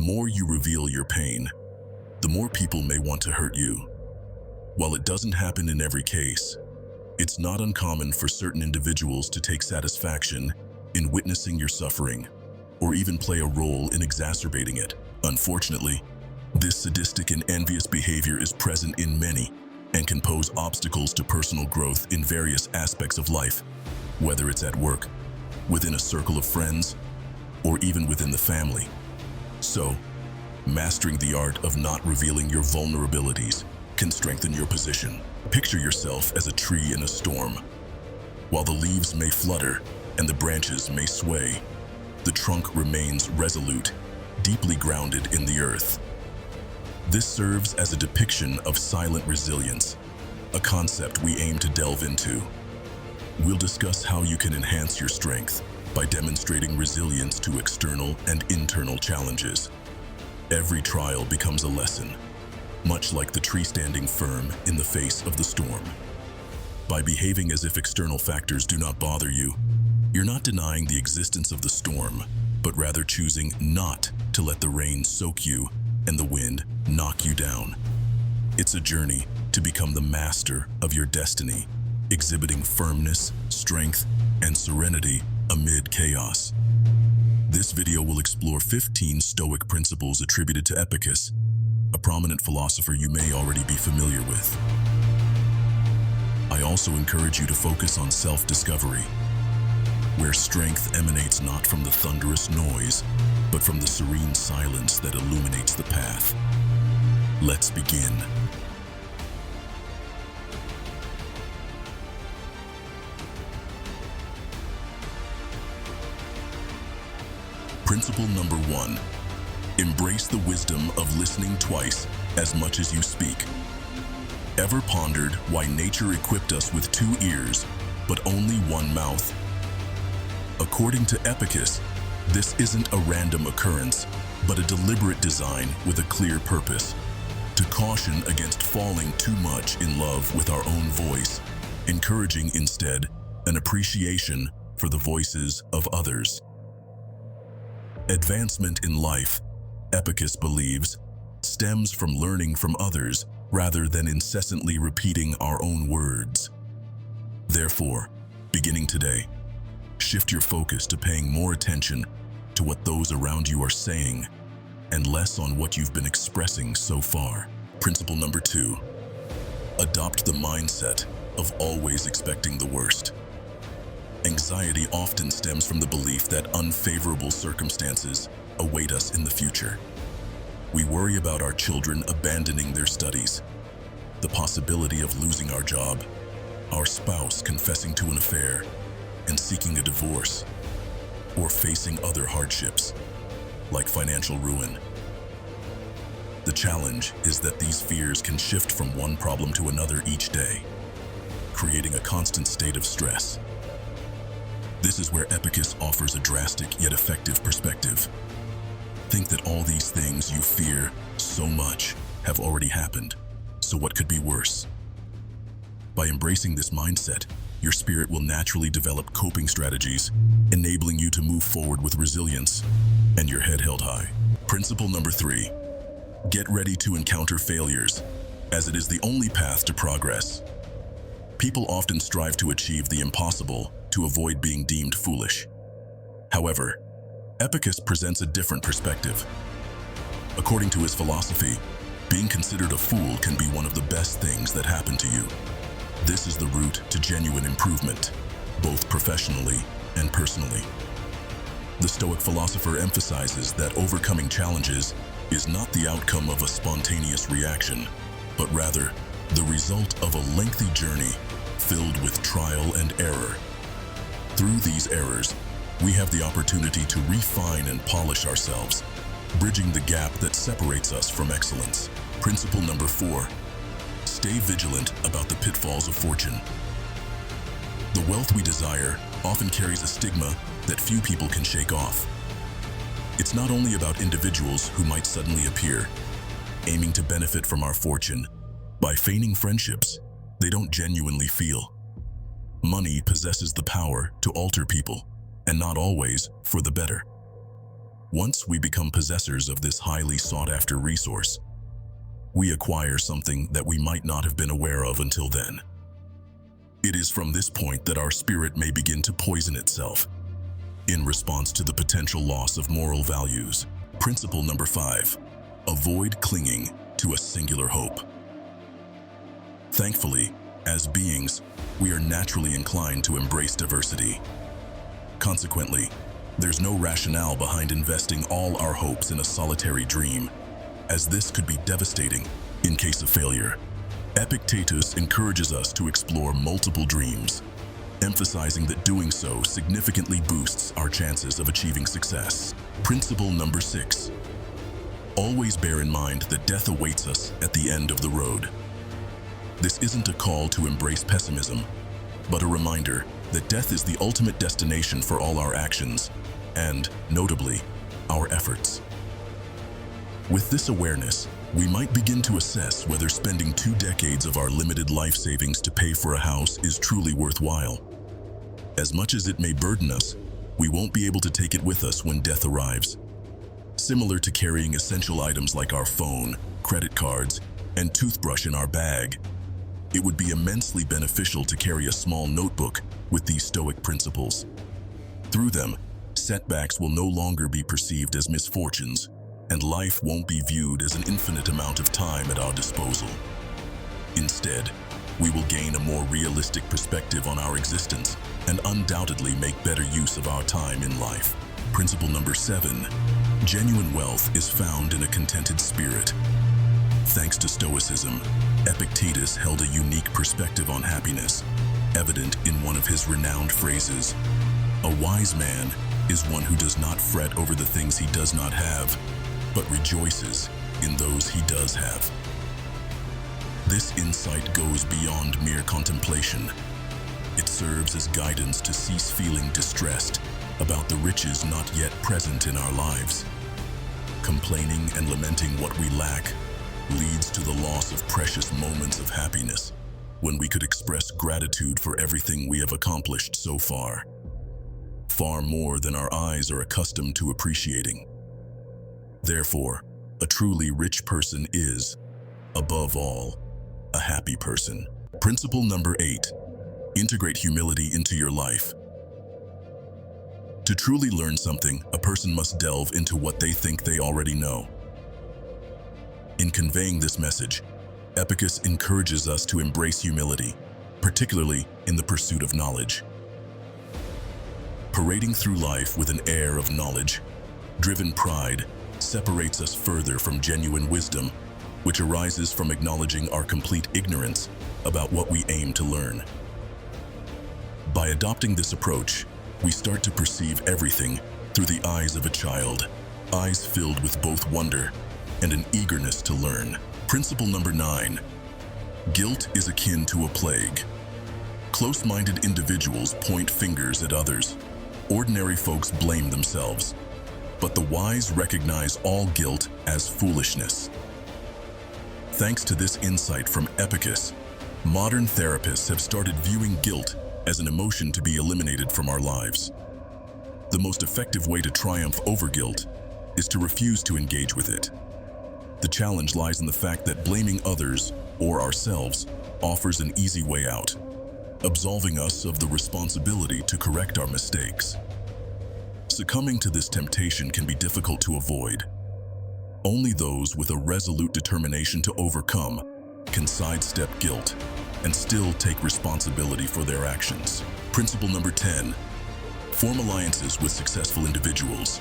more you reveal your pain, the more people may want to hurt you. While it doesn't happen in every case, it's not uncommon for certain individuals to take satisfaction in witnessing your suffering, or even play a role in exacerbating it. Unfortunately, this sadistic and envious behavior is present in many and can pose obstacles to personal growth in various aspects of life, whether it's at work, within a circle of friends, or even within the family. So, mastering the art of not revealing your vulnerabilities can strengthen your position. Picture yourself as a tree in a storm. While the leaves may flutter and the branches may sway, the trunk remains resolute, deeply grounded in the earth. This serves as a depiction of silent resilience, a concept we aim to delve into. We'll discuss how you can enhance your strength by demonstrating resilience to external and internal challenges. Every trial becomes a lesson, much like the tree standing firm in the face of the storm. By behaving as if external factors do not bother you, you're not denying the existence of the storm, but rather choosing not to let the rain soak you and the wind knock you down. It's a journey to become the master of your destiny, exhibiting firmness, strength, and serenity amid chaos. This video will explore 15 Stoic principles attributed to Epictetus, a prominent philosopher you may already be familiar with. I also encourage you to focus on self-discovery, where strength emanates not from the thunderous noise, but from the serene silence that illuminates the path. Let's begin. Principle number 1. Embrace the wisdom of listening twice as much as you speak. Ever pondered why nature equipped us with 2 ears, but only 1 mouth? According to Epictetus, this isn't a random occurrence, but a deliberate design with a clear purpose: to caution against falling too much in love with our own voice, encouraging instead an appreciation for the voices of others. Advancement in life, Epictetus believes, stems from learning from others rather than incessantly repeating our own words. Therefore, beginning today, shift your focus to paying more attention to what those around you are saying and less on what you've been expressing so far. Principle number 2. Adopt the mindset of always expecting the worst. Anxiety often stems from the belief that unfavorable circumstances await us in the future. We worry about our children abandoning their studies, the possibility of losing our job, our spouse confessing to an affair and seeking a divorce, or facing other hardships, like financial ruin. The challenge is that these fears can shift from one problem to another each day, creating a constant state of stress. This is where Epictetus offers a drastic yet effective perspective. Think that all these things you fear so much have already happened, so what could be worse? By embracing this mindset, your spirit will naturally develop coping strategies, enabling you to move forward with resilience and your head held high. Principle number 3. Get ready to encounter failures, as it is the only path to progress. People often strive to achieve the impossible to avoid being deemed foolish. However, Epictetus presents a different perspective. According to his philosophy, being considered a fool can be one of the best things that happen to you. This is the route to genuine improvement, both professionally and personally. The Stoic philosopher emphasizes that overcoming challenges is not the outcome of a spontaneous reaction, but rather the result of a lengthy journey filled with trial and error. Through these errors, we have the opportunity to refine and polish ourselves, bridging the gap that separates us from excellence. Principle number 4. Stay vigilant about the pitfalls of fortune. The wealth we desire often carries a stigma that few people can shake off. It's not only about individuals who might suddenly appear, aiming to benefit from our fortune by feigning friendships they don't genuinely feel. Money possesses the power to alter people, and not always for the better. Once we become possessors of this highly sought-after resource, we acquire something that we might not have been aware of until then. It is from this point that our spirit may begin to poison itself in response to the potential loss of moral values. Principle number 5, avoid clinging to a singular hope. Thankfully, as beings, we are naturally inclined to embrace diversity. Consequently, there's no rationale behind investing all our hopes in a solitary dream, as this could be devastating in case of failure. Epictetus encourages us to explore multiple dreams, emphasizing that doing so significantly boosts our chances of achieving success. Principle number 6, always bear in mind that death awaits us at the end of the road. This isn't a call to embrace pessimism, but a reminder that death is the ultimate destination for all our actions, and, notably, our efforts. With this awareness, we might begin to assess whether spending 2 decades of our limited life savings to pay for a house is truly worthwhile. As much as it may burden us, we won't be able to take it with us when death arrives. Similar to carrying essential items like our phone, credit cards, and toothbrush in our bag, it would be immensely beneficial to carry a small notebook with these Stoic principles. Through them, setbacks will no longer be perceived as misfortunes, and life won't be viewed as an infinite amount of time at our disposal. Instead, we will gain a more realistic perspective on our existence and undoubtedly make better use of our time in life. Principle number 7, genuine wealth is found in a contented spirit. Thanks to Stoicism, Epictetus held a unique perspective on happiness, evident in one of his renowned phrases, "A wise man is one who does not fret over the things he does not have, but rejoices in those he does have." This insight goes beyond mere contemplation. It serves as guidance to cease feeling distressed about the riches not yet present in our lives. Complaining and lamenting what we lack leads to the loss of precious moments of happiness when we could express gratitude for everything we have accomplished so far, far more than our eyes are accustomed to appreciating. Therefore, a truly rich person is, above all, a happy person. Principle number 8, integrate humility into your life. To truly learn something, a person must delve into what they think they already know. In conveying this message, Epictetus encourages us to embrace humility, particularly in the pursuit of knowledge. Parading through life with an air of knowledge-driven pride separates us further from genuine wisdom, which arises from acknowledging our complete ignorance about what we aim to learn. By adopting this approach, we start to perceive everything through the eyes of a child, eyes filled with both wonder and an eagerness to learn. Principle number 9, guilt is akin to a plague. Close-minded individuals point fingers at others. Ordinary folks blame themselves, but the wise recognize all guilt as foolishness. Thanks to this insight from Epictetus, modern therapists have started viewing guilt as an emotion to be eliminated from our lives. The most effective way to triumph over guilt is to refuse to engage with it. The challenge lies in the fact that blaming others or ourselves offers an easy way out, absolving us of the responsibility to correct our mistakes. Succumbing to this temptation can be difficult to avoid. Only those with a resolute determination to overcome can sidestep guilt and still take responsibility for their actions. Principle number 10, form alliances with successful individuals.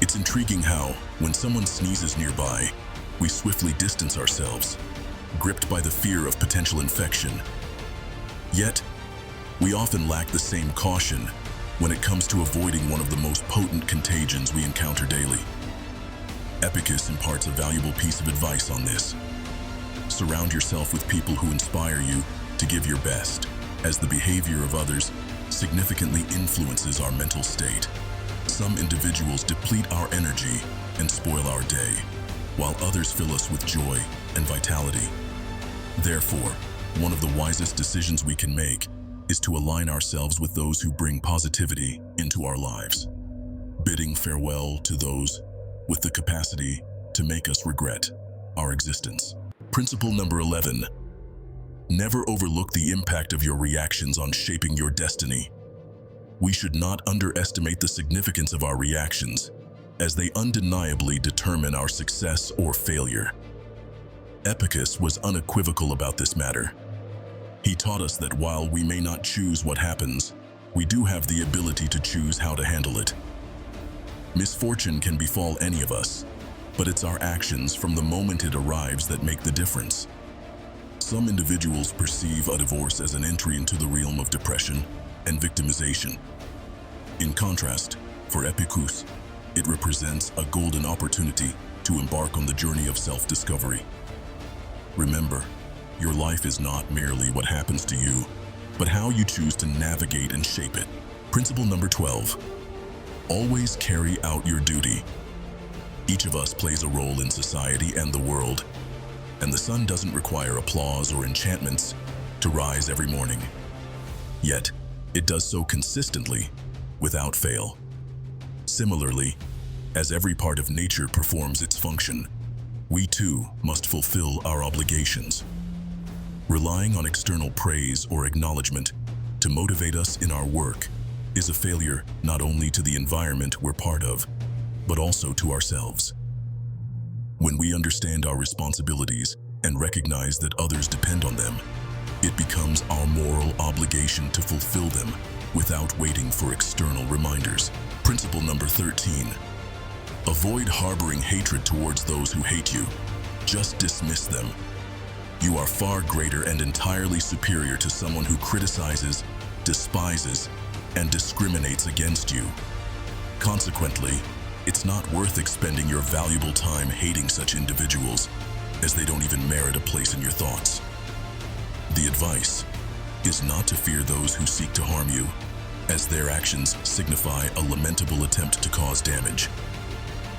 It's intriguing how, when someone sneezes nearby, we swiftly distance ourselves, gripped by the fear of potential infection. Yet, we often lack the same caution when it comes to avoiding one of the most potent contagions we encounter daily. Epictetus imparts a valuable piece of advice on this. Surround yourself with people who inspire you to give your best, as the behavior of others significantly influences our mental state. Some individuals deplete our energy and spoil our day, while others fill us with joy and vitality. Therefore, one of the wisest decisions we can make is to align ourselves with those who bring positivity into our lives. bidding farewell to those with the capacity to make us regret our existence. Principle number 11. Never overlook the impact of your reactions on shaping your destiny. We should not underestimate the significance of our reactions, as they undeniably determine our success or failure. Epictetus was unequivocal about this matter. He taught us that while we may not choose what happens, we do have the ability to choose how to handle it. Misfortune can befall any of us, but it's our actions from the moment it arrives that make the difference. Some individuals perceive a divorce as an entry into the realm of depression and victimization. In contrast, for Epictetus, it represents a golden opportunity to embark on the journey of self-discovery. Remember, your life is not merely what happens to you, but how you choose to navigate and shape it. Principle number 12. Always carry out your duty. Each of us plays a role in society and the world, and the sun doesn't require applause or enchantments to rise every morning. Yet, it does so consistently, without fail. Similarly, as every part of nature performs its function, we too must fulfill our obligations. Relying on external praise or acknowledgement to motivate us in our work is a failure not only to the environment we're part of, but also to ourselves. When we understand our responsibilities and recognize that others depend on them, it becomes our moral obligation to fulfill them without waiting for external reminders. Principle number 13. Avoid harboring hatred towards those who hate you. Just dismiss them. You are far greater and entirely superior to someone who criticizes, despises, and discriminates against you. Consequently, it's not worth expending your valuable time hating such individuals, as they don't even merit a place in your thoughts. The advice is not to fear those who seek to harm you, as their actions signify a lamentable attempt to cause damage.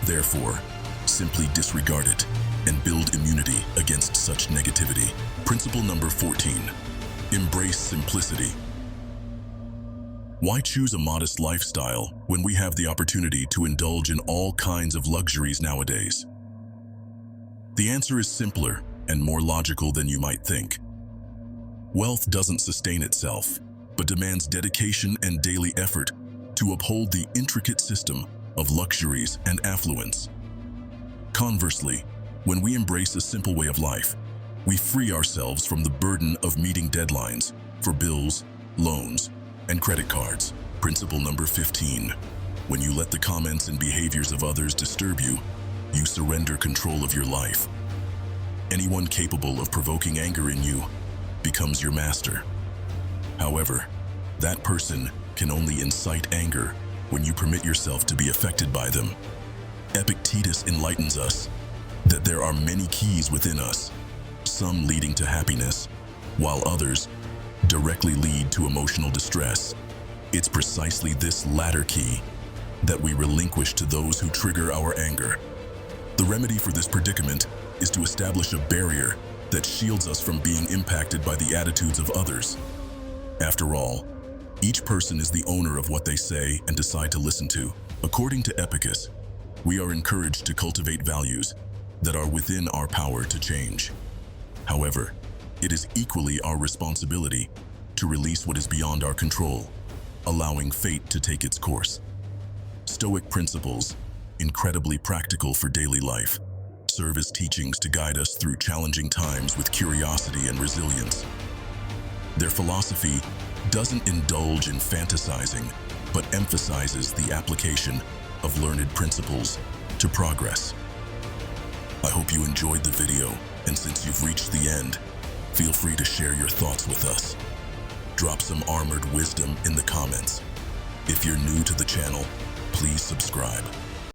Therefore, simply disregard it and build immunity against such negativity. Principle number 14. Embrace simplicity. Why choose a modest lifestyle when we have the opportunity to indulge in all kinds of luxuries nowadays? The answer is simpler and more logical than you might think. Wealth doesn't sustain itself, but demands dedication and daily effort to uphold the intricate system of luxuries and affluence. Conversely, when we embrace a simple way of life, we free ourselves from the burden of meeting deadlines for bills, loans, and credit cards. Principle number 15. When you let the comments and behaviors of others disturb you, you surrender control of your life. Anyone capable of provoking anger in you becomes your master. However, that person can only incite anger when you permit yourself to be affected by them. Epictetus enlightens us that there are many keys within us, some leading to happiness, while others directly lead to emotional distress. It's precisely this latter key that we relinquish to those who trigger our anger. The remedy for this predicament is to establish a barrier that shields us from being impacted by the attitudes of others. After all, each person is the owner of what they say and decide to listen to. According to Epictetus, we are encouraged to cultivate values that are within our power to change. However, it is equally our responsibility to release what is beyond our control, allowing fate to take its course. Stoic principles, incredibly practical for daily life, serve as teachings to guide us through challenging times with curiosity and resilience. Their philosophy doesn't indulge in fantasizing, but emphasizes the application of learned principles to progress. I hope you enjoyed the video, and since you've reached the end, feel free to share your thoughts with us. Drop some armored wisdom in the comments. If you're new to the channel, please subscribe.